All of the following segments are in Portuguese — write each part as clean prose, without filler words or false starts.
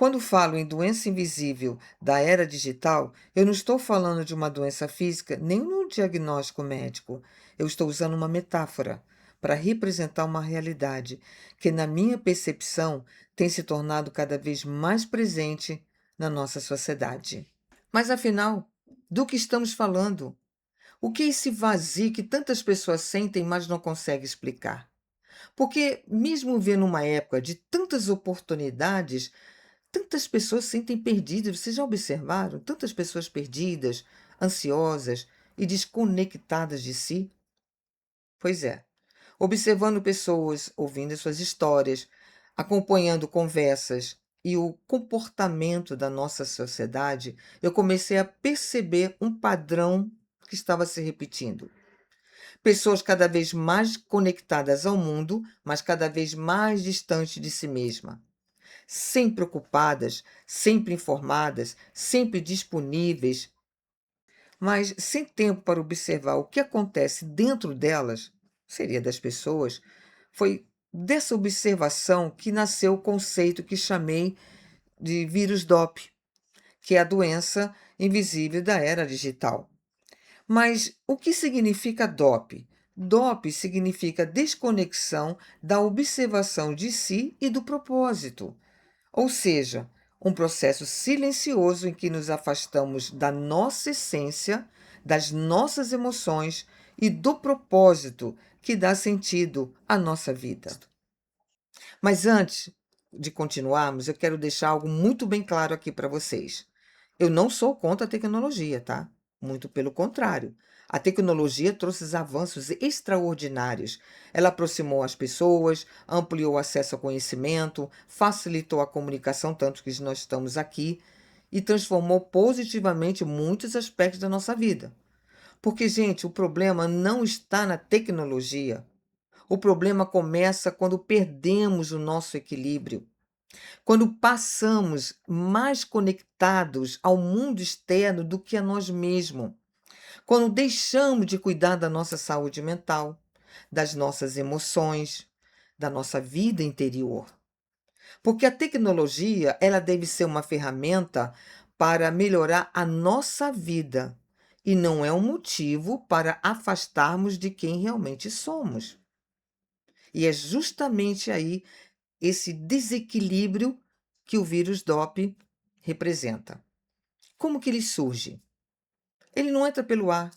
Quando falo em doença invisível da era digital, eu não estou falando de uma doença física nem no diagnóstico médico. Eu estou usando uma metáfora para representar uma realidade que, na minha percepção, tem se tornado cada vez mais presente na nossa sociedade. Mas afinal, do que estamos falando? O que é esse vazio que tantas pessoas sentem, mas não conseguem explicar? Porque, mesmo vendo uma época de tantas oportunidades, tantas pessoas se sentem perdidas. Vocês já observaram? Tantas pessoas perdidas, ansiosas e desconectadas de si? Pois é. Observando pessoas, ouvindo suas histórias, acompanhando conversas e o comportamento da nossa sociedade, eu comecei a perceber um padrão que estava se repetindo. Pessoas cada vez mais conectadas ao mundo, mas cada vez mais distantes de si mesma. Sempre ocupadas, sempre informadas, sempre disponíveis, mas sem tempo para observar o que acontece dentro delas, seria das pessoas. Foi dessa observação que nasceu o conceito que chamei de vírus DOP, que é a doença invisível da era digital. Mas o que significa DOP? DOP significa desconexão da observação de si e do propósito. Ou seja, um processo silencioso em que nos afastamos da nossa essência, das nossas emoções e do propósito que dá sentido à nossa vida. Mas antes de continuarmos, eu quero deixar algo muito bem claro aqui para vocês. Eu não sou contra a tecnologia, tá? Muito pelo contrário. A tecnologia trouxe avanços extraordinários. Ela aproximou as pessoas, ampliou o acesso ao conhecimento, facilitou a comunicação, tanto que nós estamos aqui, e transformou positivamente muitos aspectos da nossa vida. Porque, gente, o problema não está na tecnologia. O problema começa quando perdemos o nosso equilíbrio, quando passamos mais conectados ao mundo externo do que a nós mesmos, quando deixamos de cuidar da nossa saúde mental, das nossas emoções, da nossa vida interior. Porque a tecnologia, ela deve ser uma ferramenta para melhorar a nossa vida e não é um motivo para afastarmos de quem realmente somos. E é justamente aí esse desequilíbrio que o vírus DOP representa. Como que ele surge? Ele não entra pelo ar,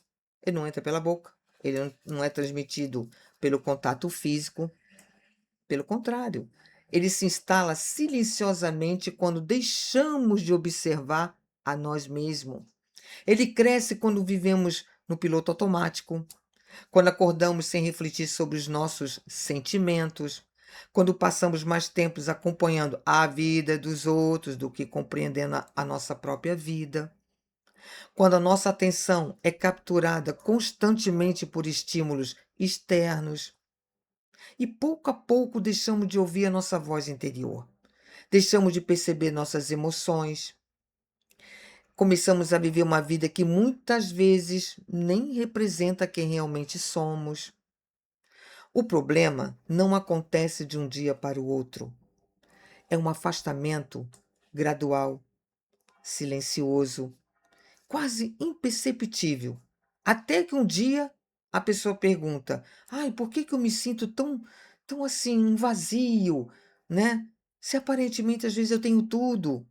ele não entra pela boca, ele não é transmitido pelo contato físico. Pelo contrário, ele se instala silenciosamente quando deixamos de observar a nós mesmos. Ele cresce quando vivemos no piloto automático, quando acordamos sem refletir sobre os nossos sentimentos, quando passamos mais tempos acompanhando a vida dos outros do que compreendendo a nossa própria vida, quando a nossa atenção é capturada constantemente por estímulos externos e pouco a pouco deixamos de ouvir a nossa voz interior, deixamos de perceber nossas emoções, começamos a viver uma vida que muitas vezes nem representa quem realmente somos. O problema não acontece de um dia para o outro. É um afastamento gradual, silencioso, quase imperceptível. Até que um dia a pessoa pergunta: "Ai, por que que eu me sinto tão assim, um vazio, né? Se aparentemente às vezes eu tenho tudo".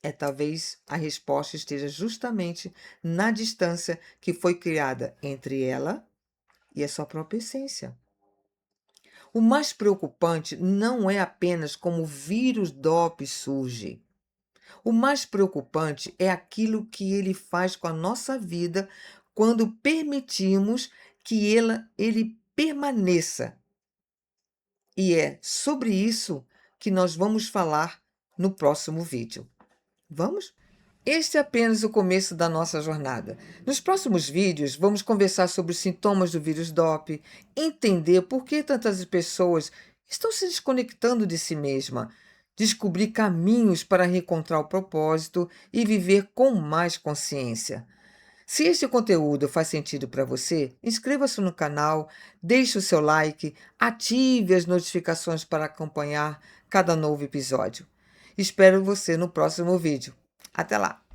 É talvez a resposta esteja justamente na distância que foi criada entre ela e a sua própria essência. O mais preocupante não é apenas como o vírus DOP surge. O mais preocupante é aquilo que ele faz com a nossa vida quando permitimos que ele permaneça. E é sobre isso que nós vamos falar no próximo vídeo. Vamos? Este é apenas o começo da nossa jornada. Nos próximos vídeos, vamos conversar sobre os sintomas do vírus DOP, entender por que tantas pessoas estão se desconectando de si mesma, descobrir caminhos para reencontrar o propósito e viver com mais consciência. Se este conteúdo faz sentido para você, inscreva-se no canal, deixe o seu like, ative as notificações para acompanhar cada novo episódio. Espero você no próximo vídeo. Até lá!